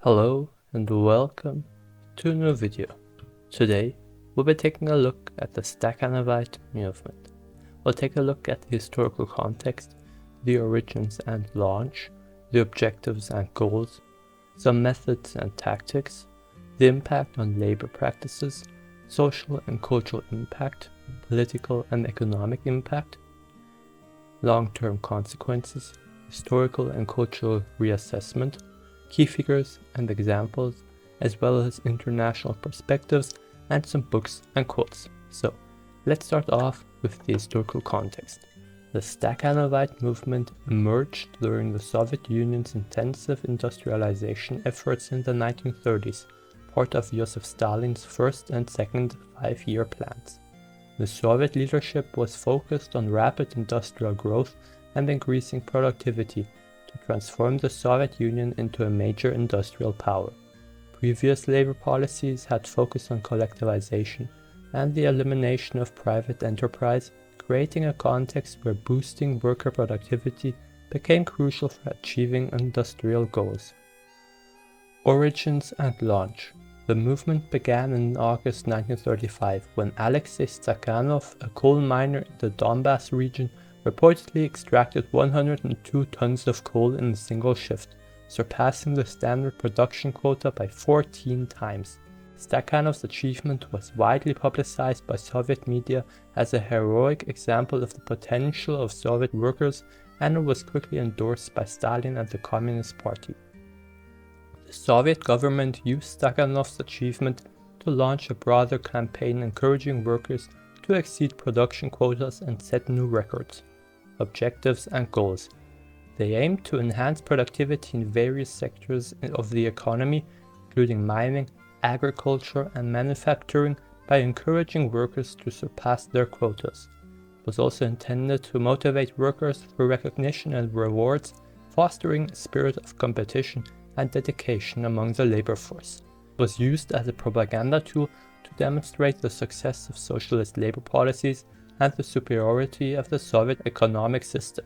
Hello and welcome to a new video. Today we'll be taking a look at the Stakhanovite movement. We'll take a look at the historical context, the origins and launch, the objectives and goals, some methods and tactics, the impact on labor practices, social and cultural impact, political and economic impact, long-term consequences, historical and cultural reassessment, key figures and examples, as well as international perspectives and some books and quotes. So, let's start off with the historical context. The Stakhanovite movement emerged during the Soviet Union's intensive industrialization efforts in the 1930s, part of Joseph Stalin's first and second five-year plans. The Soviet leadership was focused on rapid industrial growth and increasing productivity to transform the Soviet Union into a major industrial power. Previous labor policies had focused on collectivization and the elimination of private enterprise, creating a context where boosting worker productivity became crucial for achieving industrial goals. Origins and launch. The movement began in August 1935 when Alexei Stakhanov, a coal miner in the Donbass region, reportedly extracted 102 tons of coal in a single shift, surpassing the standard production quota by 14 times. Stakhanov's achievement was widely publicized by Soviet media as a heroic example of the potential of Soviet workers, and it was quickly endorsed by Stalin and the Communist Party. The Soviet government used Stakhanov's achievement to launch a broader campaign encouraging workers to exceed production quotas and set new records. Objectives and goals. They aimed to enhance productivity in various sectors of the economy, including mining, agriculture, and manufacturing, by encouraging workers to surpass their quotas. It was also intended to motivate workers through recognition and rewards, fostering a spirit of competition and dedication among the labor force. It was used as a propaganda tool to demonstrate the success of socialist labor policies and the superiority of the Soviet economic system.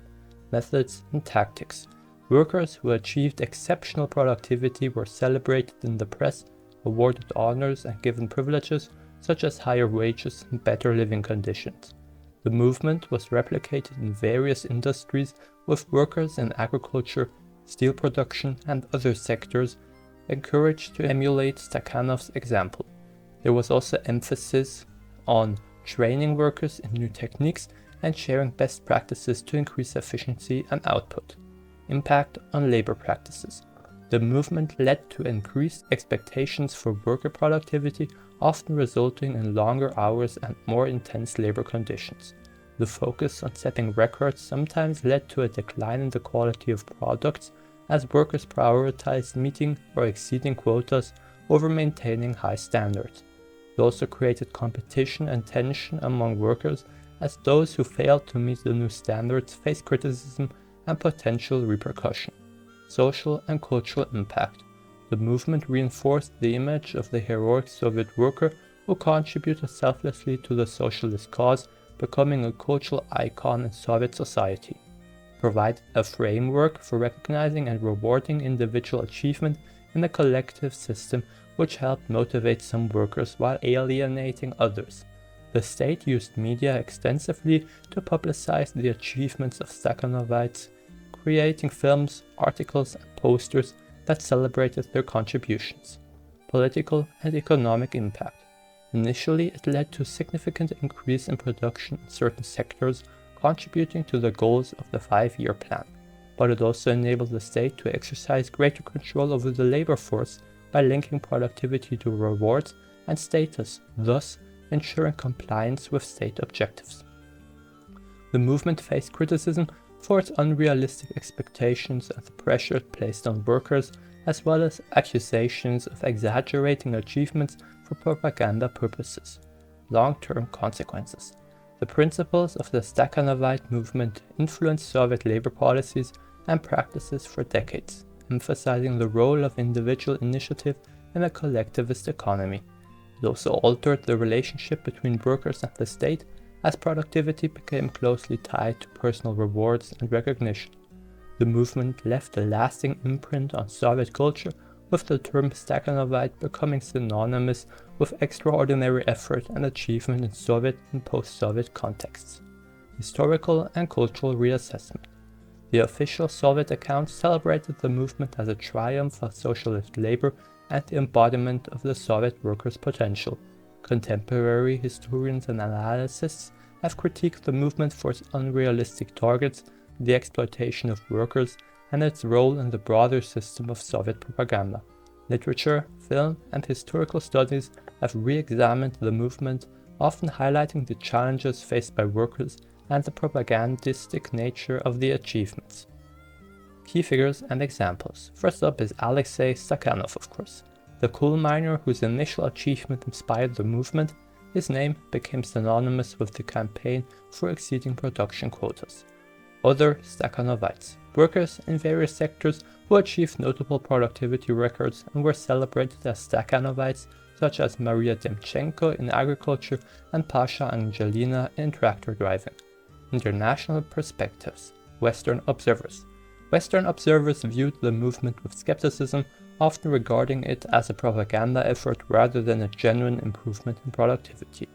Methods and tactics. Workers who achieved exceptional productivity were celebrated in the press, awarded honors and given privileges such as higher wages and better living conditions. The movement was replicated in various industries, with workers in agriculture, steel production, and other sectors encouraged to emulate Stakhanov's example. There was also emphasis on training workers in new techniques and sharing best practices to increase efficiency and output. Impact on labor practices. The movement led to increased expectations for worker productivity, often resulting in longer hours and more intense labor conditions. The focus on setting records sometimes led to a decline in the quality of products, as workers prioritized meeting or exceeding quotas over maintaining high standards. It also created competition and tension among workers, as those who failed to meet the new standards faced criticism and potential repercussion. Social and cultural impact. The movement reinforced the image of the heroic Soviet worker who contributed selflessly to the socialist cause, becoming a cultural icon in Soviet society. Provided a framework for recognizing and rewarding individual achievement in a collective system, which helped motivate some workers while alienating others. The state used media extensively to publicize the achievements of Stakhanovites, creating films, articles, and posters that celebrated their contributions. Political and economic impact. Initially, it led to a significant increase in production in certain sectors, contributing to the goals of the five-year plan. But it also enabled the state to exercise greater control over the labor force by linking productivity to rewards and status, thus ensuring compliance with state objectives. The movement faced criticism for its unrealistic expectations and the pressure it placed on workers, as well as accusations of exaggerating achievements for propaganda purposes. Long-term consequences. The principles of the Stakhanovite movement influenced Soviet labor policies and practices for decades, emphasizing the role of individual initiative in a collectivist economy. It also altered the relationship between workers and the state, as productivity became closely tied to personal rewards and recognition. The movement left a lasting imprint on Soviet culture, with the term Stakhanovite becoming synonymous with extraordinary effort and achievement in Soviet and post-Soviet contexts. Historical and cultural reassessment. The official Soviet accounts celebrated the movement as a triumph of socialist labor and the embodiment of the Soviet workers' potential. Contemporary historians and analysts have critiqued the movement for its unrealistic targets, the exploitation of workers, and its role in the broader system of Soviet propaganda. Literature, film, and historical studies have re-examined the movement, often highlighting the challenges faced by workers and the propagandistic nature of the achievements. Key figures and examples. First up is Alexei Stakhanov, of course. The coal miner whose initial achievement inspired the movement, his name became synonymous with the campaign for exceeding production quotas. Other Stakhanovites, workers in various sectors who achieved notable productivity records and were celebrated as Stakhanovites, such as Maria Demchenko in agriculture and Pasha Angelina in tractor driving. International perspectives. Western observers. Western observers viewed the movement with skepticism, often regarding it as a propaganda effort rather than a genuine improvement in productivity.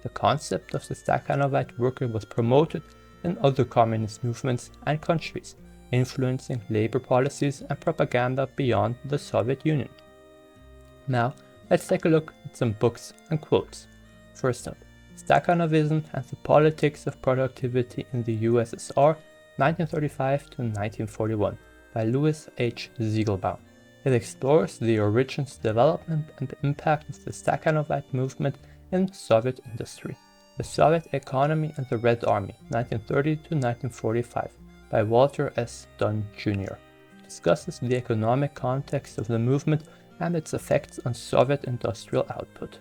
The concept of the Stakhanovite worker was promoted in other communist movements and countries, influencing labor policies and propaganda beyond the Soviet Union. Now, let's take a look at some books and quotes. First up, Stakhanovism and the Politics of Productivity in the USSR, 1935 to 1941, by Louis H. Ziegelbaum. It explores the origins, development, and the impact of the Stakhanovite movement in Soviet industry. The Soviet Economy and the Red Army, 1930 to 1945, by Walter S. Dunn, Jr. It discusses the economic context of the movement and its effects on Soviet industrial output.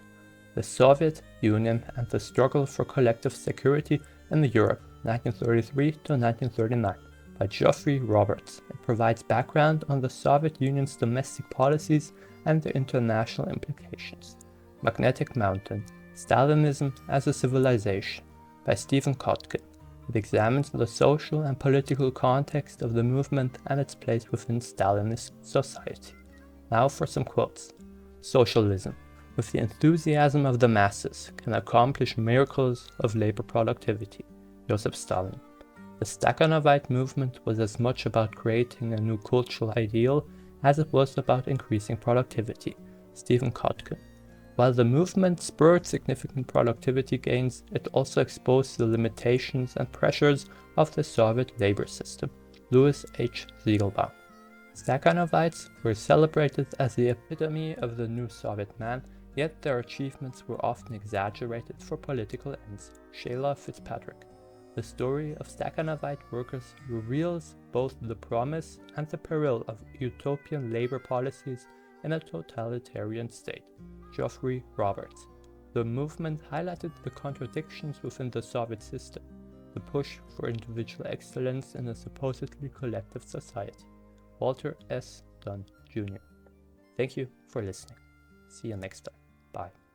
The Soviet Union and the Struggle for Collective Security in Europe, 1933 to 1939, by Geoffrey Roberts. It provides background on the Soviet Union's domestic policies and their international implications. Magnetic Mountain, Stalinism as a Civilization, by Stephen Kotkin. It examines the social and political context of the movement and its place within Stalinist society. Now for some quotes. Socialism, with the enthusiasm of the masses, can accomplish miracles of labor productivity. Joseph Stalin. The Stakhanovite movement was as much about creating a new cultural ideal as it was about increasing productivity. Stephen Kotkin. While the movement spurred significant productivity gains, it also exposed the limitations and pressures of the Soviet labor system. Louis H. Ziegelbaum. Stakhanovites were celebrated as the epitome of the new Soviet man, yet their achievements were often exaggerated for political ends. Sheila Fitzpatrick. The story of Stakhanovite workers reveals both the promise and the peril of utopian labor policies in a totalitarian state. Geoffrey Roberts. The movement highlighted the contradictions within the Soviet system, the push for individual excellence in a supposedly collective society. Walter S. Dunn, Jr. Thank you for listening. See you next time. Bye.